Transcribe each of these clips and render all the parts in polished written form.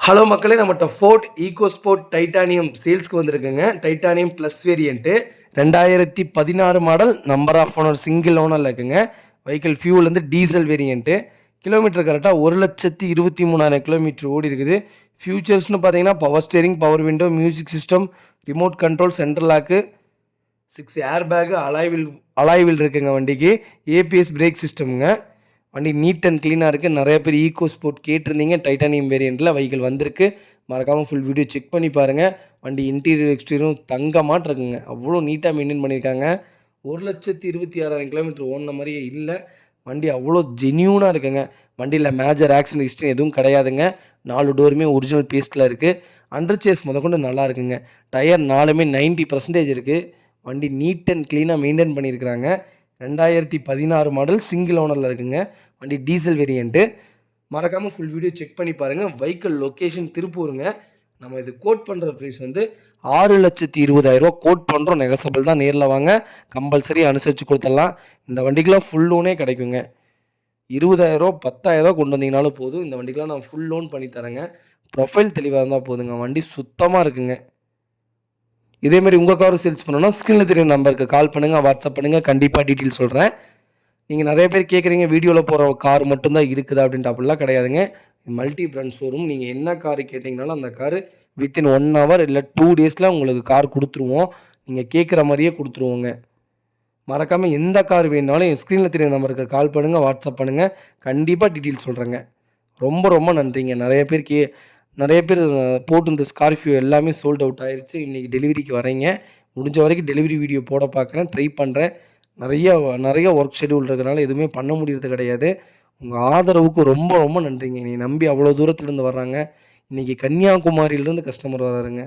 Hello மக்களே, நம்மகிட்ட fort EcoSport titanium சேல்ஸ்க்கு வந்திருக்குங்க. Titanium plus variant 2016 model. Number of owner single ஓனரில் இருக்குங்க. வெஹிக்கிள் ஃபியூல் வந்து டீசல் வேரியண்ட்டு. கிலோமீட்டர் கரெக்டாக 1,23,000 கிலோமீட்டர் ஓடி இருக்குது. ஃபியூச்சர்ஸ்னு பார்த்தீங்கன்னா power steering, power window, music system, remote control, central lock, 6 air bag, alloy wheel இருக்குங்க வண்டிக்கு. ஏபிஎஸ் பிரேக் சிஸ்டமுங்க. வண்டி நீட் அண்ட் க்ளீனாக இருக்குது. நிறைய பேர் ஈகோ ஸ்போர்ட் கேட்டிருந்தீங்க. டைட்டானியம் வேரியண்ட்டில் வெஹிக்கிள் வந்திருக்கு. மறக்காமல் ஃபுல் வீடியோ செக் பண்ணி பாருங்கள். வண்டி இன்டீரியர் எக்ஸ்டீரியரும் தங்கமாட்டு இருக்குங்க. அவ்வளோ நீட்டாக மெயின்டைன் பண்ணியிருக்காங்க. 1,26,000 கிலோமீட்டர் ஓடின மாதிரியே இல்லை. வண்டி அவ்வளோ ஜென்யூனாக இருக்குங்க. வண்டியில் மேஜர் ஆக்சிடென்ட் ஹிஸ்ட்ரி எதுவும் கிடையாதுங்க. 4 டோருமே ஒரிஜினல் பேஸ்ட்டில் இருக்குது. அண்டர் சேஸ் முதற்கொண்டு நல்லா இருக்குங்க. டயர் 4மே 90% இருக்குது. வண்டி நீட் அண்ட் க்ளீனாக மெயின்டைன் பண்ணியிருக்கிறாங்க. 2016 மாடல் சிங்கிள் ஓனரில் இருக்குங்க. வண்டி டீசல் வேரியண்ட்டு. மறக்காமல் ஃபுல் வீடியோ செக் பண்ணி பாருங்கள். வெஹிக்கிள் லொக்கேஷன் திருப்பூருங்க. நம்ம இது கோட் பண்ணுற ப்ரைஸ் வந்து 6,20,000 கோட் பண்ணுறோம். நெகசபிள் தான். நேரில் வாங்க, கம்பல்சரி அனுசரித்து கொடுத்துடலாம். இந்த வண்டிக்கெலாம் ஃபுல் லோனே கிடைக்குங்க. 20,000 10,000 கொண்டு வந்தீங்கனாலும் போதும். இந்த வண்டிக்கெலாம் நான் ஃபுல் லோன் பண்ணி தரேங்க. ப்ரொஃபைல் தெளிவாக இருந்தால் போதுங்க. வண்டி சுத்தமாக இருக்குங்க. இதேமாதிரி உங்கள் காரும் சேல்ஸ் பண்ணணும்னா ஸ்க்ரீனில் தெரியும் நம்பருக்கு கால் பண்ணுங்கள், வாட்ஸ்அப் பண்ணுங்கள். கண்டிப்பாக டீட்டெயில் சொல்கிறேன். நீங்கள் நிறைய பேர் கேட்குறீங்க வீடியோவில் போகிற கார் மட்டும்தான் இருக்குதா அப்படின்ட்டு. அப்படிலாம் கிடையாதுங்க. Multi brand showroom. நீங்கள் என்ன காரு கேட்டிங்கனாலும் அந்த காரு வித்தின் 1 ஹவர் இல்லை 2 டேஸில் உங்களுக்கு கார் கொடுத்துருவோம். நீங்கள் கேட்குற மாதிரியே கொடுத்துருவோங்க. மறக்காமல் எந்த கார் வேணுனாலும் ஸ்க்ரீனில் தெரியும் நம்பருக்கு கால் பண்ணுங்கள், வாட்ஸ்அப் பண்ணுங்கள். கண்டிப்பாக டீட்டெயில் சொல்கிறேங்க. ரொம்ப ரொம்ப நன்றிங்க. நிறைய பேர் போட்டு இந்த ஸ்கார்பியோ எல்லாமே சோல்ட் அவுட் ஆயிடுச்சு. இன்றைக்கி டெலிவரிக்கு வரீங்க. முடிஞ்ச வரைக்கும் டெலிவரி வீடியோ போட பார்க்குறேன், ட்ரை பண்ணுறேன். நிறைய ஒர்க் ஷெடியூல் இருக்கிறனால எதுவுமே பண்ண முடியறது கிடையாது. உங்கள் ஆதரவுக்கு ரொம்ப ரொம்ப நன்றிங்க. என்னை நம்பி அவ்வளோ தூரத்துலேருந்து வர்றாங்க. இன்றைக்கி கன்னியாகுமரியிலேருந்து கஸ்டமர் வராருங்க.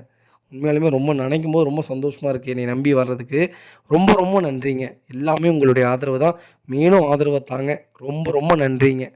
உண்மையாலுமே ரொம்ப நினைக்கும் போது ரொம்ப சந்தோஷமாக இருக்குது. என்னை நம்பி வர்றதுக்கு ரொம்ப ரொம்ப நன்றிங்க. எல்லாமே உங்களுடைய ஆதரவு தான். மேலும் ஆதரவை தாங்க. ரொம்ப ரொம்ப நன்றிங்க.